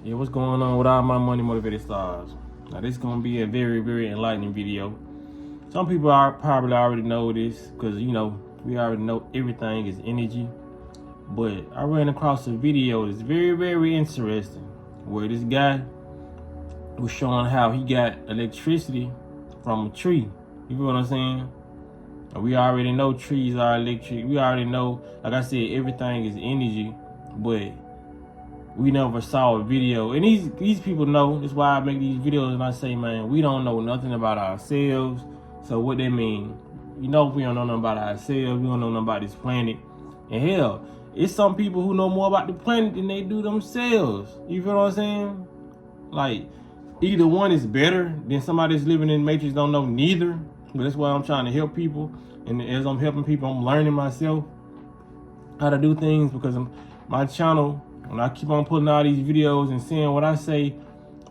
Yeah, what's going on with all my money motivated stars? Now this is gonna be a very, very enlightening video. Some people are probably already know this because we already know everything is energy. But I ran across a video that's very, very interesting where this guy was showing how he got electricity from a tree. You feel what I'm saying? And we already know trees are electric. We already know, like I said, everything is energy, but we never saw a video. And these people know. That's why I make these videos and I say, man, we don't know nothing about ourselves. So what they mean? If we don't know nothing about ourselves, we don't know nothing about this planet. And hell, it's some people who know more about the planet than they do themselves. You feel what I'm saying? Like, either one is better than somebody that's living in the Matrix don't know neither. But that's why I'm trying to help people. And as I'm helping people, I'm learning myself how to do things, because my channel, when I keep on putting out these videos and saying what I say,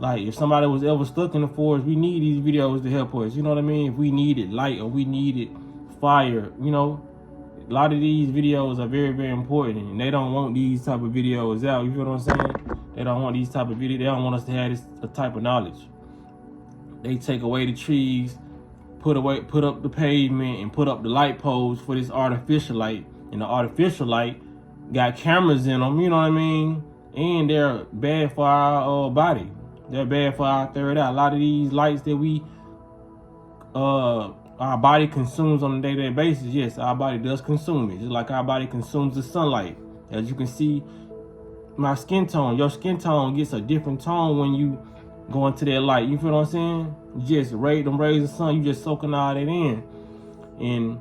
like if somebody was ever stuck in the forest, we need these videos to help us. You know what I mean? If we needed light or we needed fire, a lot of these videos are very, very important, and they don't want these type of videos out. You feel what I'm saying? They don't want these type of videos. They don't want us to have this type of knowledge. They take away the trees, put up the pavement, and put up the light poles for this artificial light. And the artificial light got cameras in them, you know what I mean? And they're bad for our body. They're bad for our third eye. A lot of these lights that our body consumes on a day-to-day basis, yes, our body does consume it. Just like our body consumes the sunlight. As you can see, my skin tone, your skin tone gets a different tone when you go into that light. You feel what I'm saying? You just rays of the sun, you just soaking all that in. And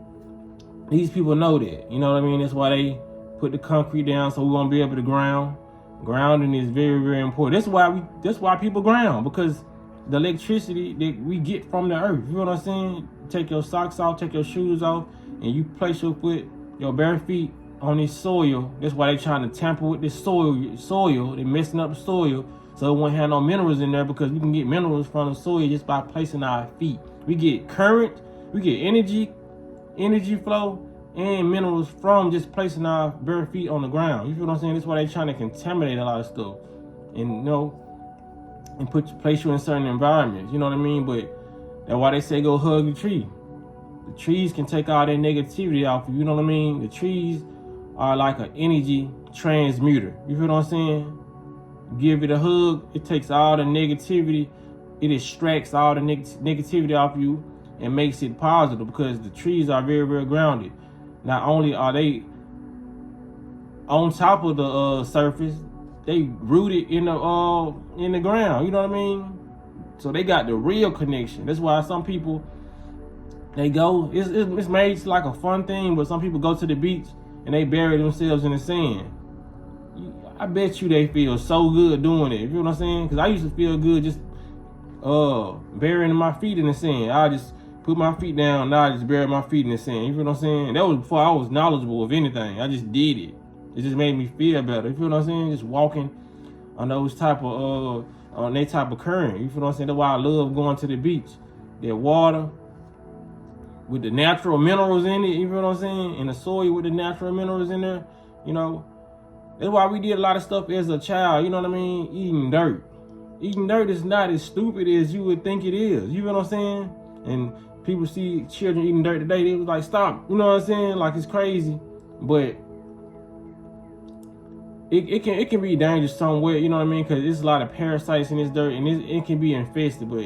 these people know that. You know what I mean? That's why they put the concrete down so we won't be able to ground. Grounding is very, very important. That's why people ground, because the electricity that we get from the earth. You know what I'm saying? Take your socks off, take your shoes off, and you place your foot, your bare feet on this soil. That's why they trying to tamper with this soil. They're messing up the soil so it won't have no minerals in there, because we can get minerals from the soil just by placing our feet. We get current, we get energy flow, and minerals from just placing our bare feet on the ground. You feel what I'm saying? That's why they're trying to contaminate a lot of stuff, and and place you in certain environments. You know what I mean? But that's why they say go hug the tree. The trees can take all that negativity off you. You know what I mean? The trees are like an energy transmuter. You feel what I'm saying? Give it a hug, it takes all the negativity, it extracts all the negativity off you and makes it positive, because the trees are very, very grounded. Not only are they on top of the surface, they rooted in the ground. You know what I mean? So they got the real connection. That's why some people, they go, it's made like a fun thing, but some people go to the beach and they bury themselves in the sand. I bet you they feel so good doing it. You know what I'm saying? Because I used to feel good just burying my feet in the sand. I just put my feet down, now I just bury my feet in the sand. You feel what I'm saying? That was before I was knowledgeable of anything. I just did it. It just made me feel better. You feel what I'm saying? Just walking on those type of on that type of current. You feel what I'm saying? That's why I love going to the beach. That water with the natural minerals in it, you feel what I'm saying? And the soil with the natural minerals in there, That's why we did a lot of stuff as a child, you know what I mean? Eating dirt. Eating dirt is not as stupid as you would think it is. You know what I'm saying? And people see children eating dirt today, they was like, stop. You know what I'm saying? Like, it's crazy. But it can be dangerous somewhere, you know what I mean? Because there's a lot of parasites in this dirt, and it can be infested. But,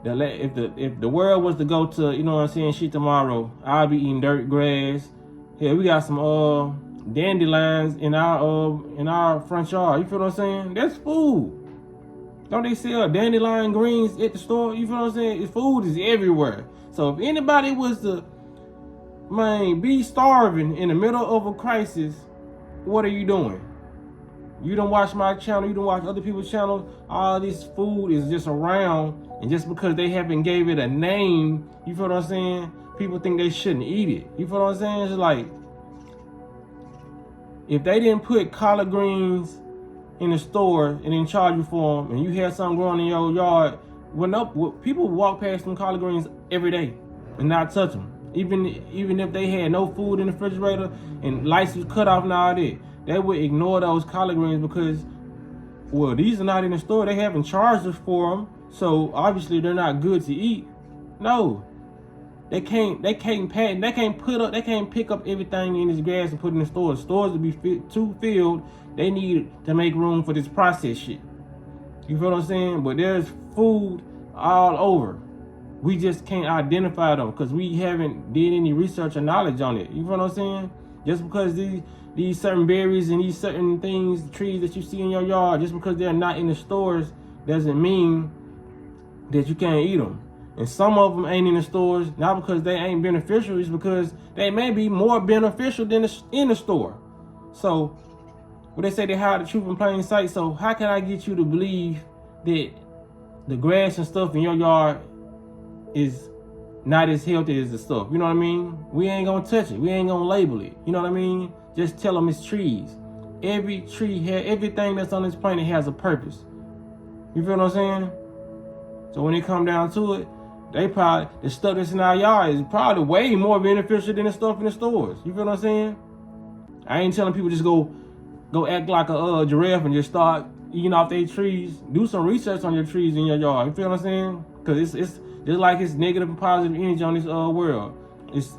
if the world was to go to, you know what I'm saying, shit tomorrow, I'll be eating dirt, grass. Hell, we got some dandelions in our front yard. You feel what I'm saying? That's food. Don't they sell dandelion greens at the store? You feel what I'm saying? Food is everywhere. So if anybody was to, be starving in the middle of a crisis, what are you doing? You don't watch my channel, you don't watch other people's channels. All this food is just around, and just because they haven't gave it a name, you feel what I'm saying? People think they shouldn't eat it. You feel what I'm saying? It's like, if they didn't put collard greens in the store and then charge you for them, and you had something growing in your yard, people walk past them collard greens every day and not touch them. Even if they had no food in the refrigerator and lights was cut off and all that, they would ignore those collard greens, because well, these are not in the store. They haven't charged us for them, so obviously they're not good to eat. No, they can't pick up everything in this grass and put it in the stores. Stores to be too filled. They need to make room for this processed shit. You feel what I'm saying? But there's food all over. We just can't identify them because we haven't did any research or knowledge on it. You feel what I'm saying? Just because these certain berries and these certain things, trees that you see in your yard, just because they're not in the stores doesn't mean that you can't eat them. And some of them ain't in the stores, not because they ain't beneficial, it's because they may be more beneficial than in the store. So, what they say, they hide the truth in plain sight. So how can I get you to believe that the grass and stuff in your yard is not as healthy as the stuff? You know what I mean? We ain't gonna touch it. We ain't gonna label it. You know what I mean? Just tell them it's trees. Every tree everything that's on this planet has a purpose. You feel what I'm saying? So when it come down to it, the stuff that's in our yard is probably way more beneficial than the stuff in the stores. You feel what I'm saying? I ain't telling people just go act like a giraffe and just start eating off their trees. Do some research on your trees in your yard. You feel what I'm saying? Because it's just like it's negative and positive energy on this world. It's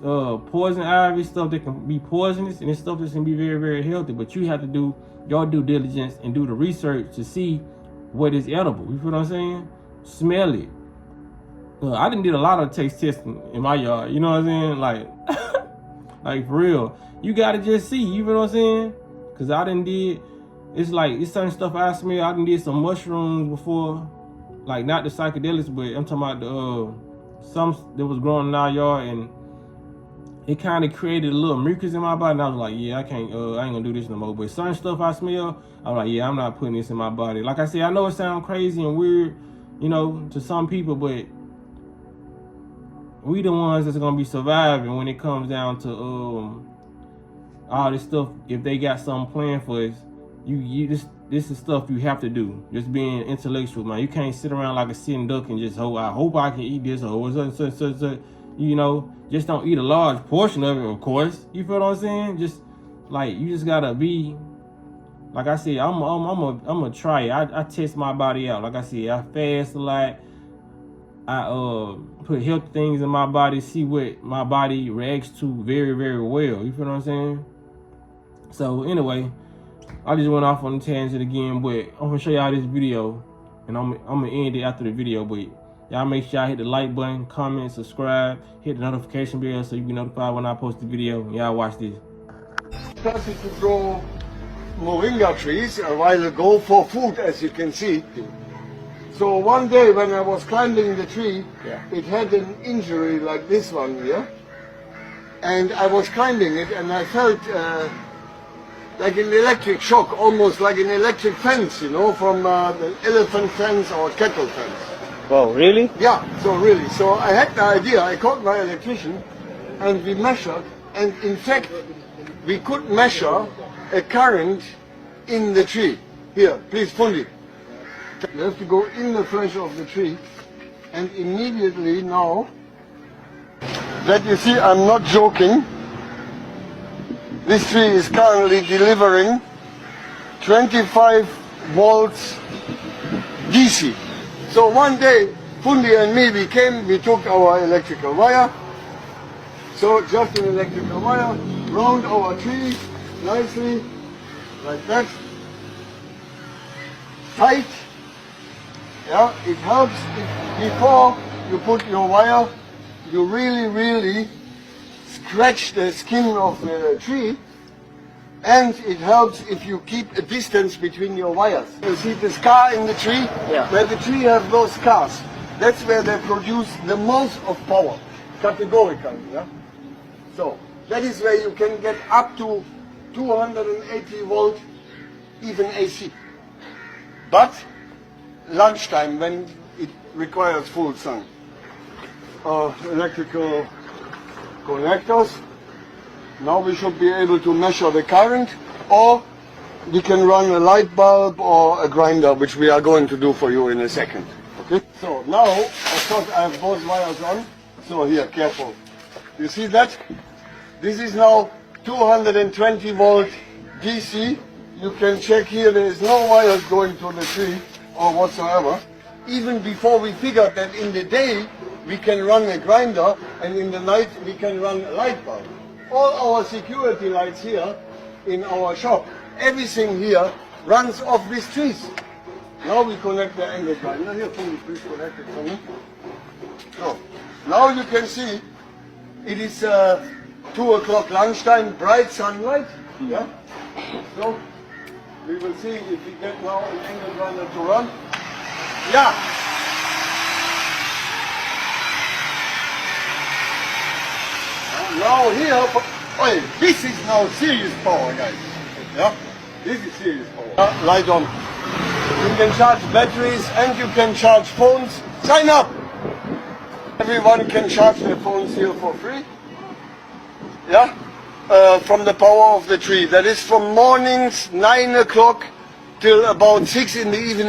poison ivy, stuff that can be poisonous, and it's stuff that can be very, very healthy. But you have to do your due diligence and do the research to see what is edible. You feel what I'm saying? Smell it. I done did a lot of taste testing in my yard. You know what I'm saying? Like for real. You gotta just see. You feel what I'm saying? Cause I done did. It's like it's certain stuff I smell. I done did some mushrooms before, like not the psychedelics, but I'm talking about some that was growing in our yard, and it kind of created a little mucus in my body. And I was like, yeah, I ain't gonna do this no more. But certain stuff I smell, I'm like, yeah, I'm not putting this in my body. Like I said, I know it sounds crazy and weird, you know, to some people, but we the ones that's gonna be surviving when it comes down to all this stuff. If they got something planned for us, this is stuff you have to do. Just being intellectual, man. You can't sit around like a sitting duck and just I hope I can eat this or such. You know, just don't eat a large portion of it, of course. You feel what I'm saying? Just like you just gotta be. Like I said, I'm gonna try it. I test my body out. Like I said, I fast a lot. I put healthy things in my body, see what my body reacts to very, very well. You feel what I'm saying? So anyway, I just went off on a tangent again, but I'm gonna show y'all this video, and I'm gonna end it after the video. But y'all make sure y'all hit the like button, comment, subscribe, hit the notification bell so you be notified when I post the video. Y'all watch this. Started to grow moringa trees a while ago for food, as you can see. So one day when I was climbing the tree, it had an injury like this one here. And I was climbing it and I felt like an electric shock, almost like an electric fence, you know, from the elephant fence or cattle fence. Wow, really? Yeah, so really. So I had the idea, I called my electrician and we measured, and in fact we could measure a current in the tree. Here, please, Fundi. You have to go in the flesh of the tree, and immediately now that you see, I'm not joking, this tree is currently delivering 25 volts DC. So one day Fundi and me, we took our electrical wire, so just an electrical wire, round our tree nicely like that, tight. Yeah, it helps if before you put your wire, you really scratch the skin of the tree, and it helps if you keep a distance between your wires. You see the scar in the tree? Yeah. Where the tree has those scars, that's where they produce the most of power, categorically. Yeah? So that is where you can get up to 280 volt, even AC. But lunchtime, when it requires full sun. Electrical connectors. Now we should be able to measure the current, or we can run a light bulb or a grinder, which we are going to do for you in a second. Okay? So now, of course, I have both wires on. So here, careful. You see that? This is now 220 volt DC. You can check here, there is no wires going to the tree or whatsoever. Even before we figured that in the day we can run a grinder and in the night we can run a light bulb. All our security lights here in our shop, everything here runs off these trees. Now we connect the angle grinder. Here, can you please connect it for me? So, now you can see it is 2 o'clock lunchtime, bright sunlight. Yeah. So we will see if we get now an angle grinder to run. Yeah. Now here, oh, this is now serious power, guys. Yeah. This is serious power. Light on. You can charge batteries and you can charge phones. Sign up. Everyone can charge their phones here for free. Yeah. From the power of the tree. That is from mornings 9 o'clock till about 6 in the evening.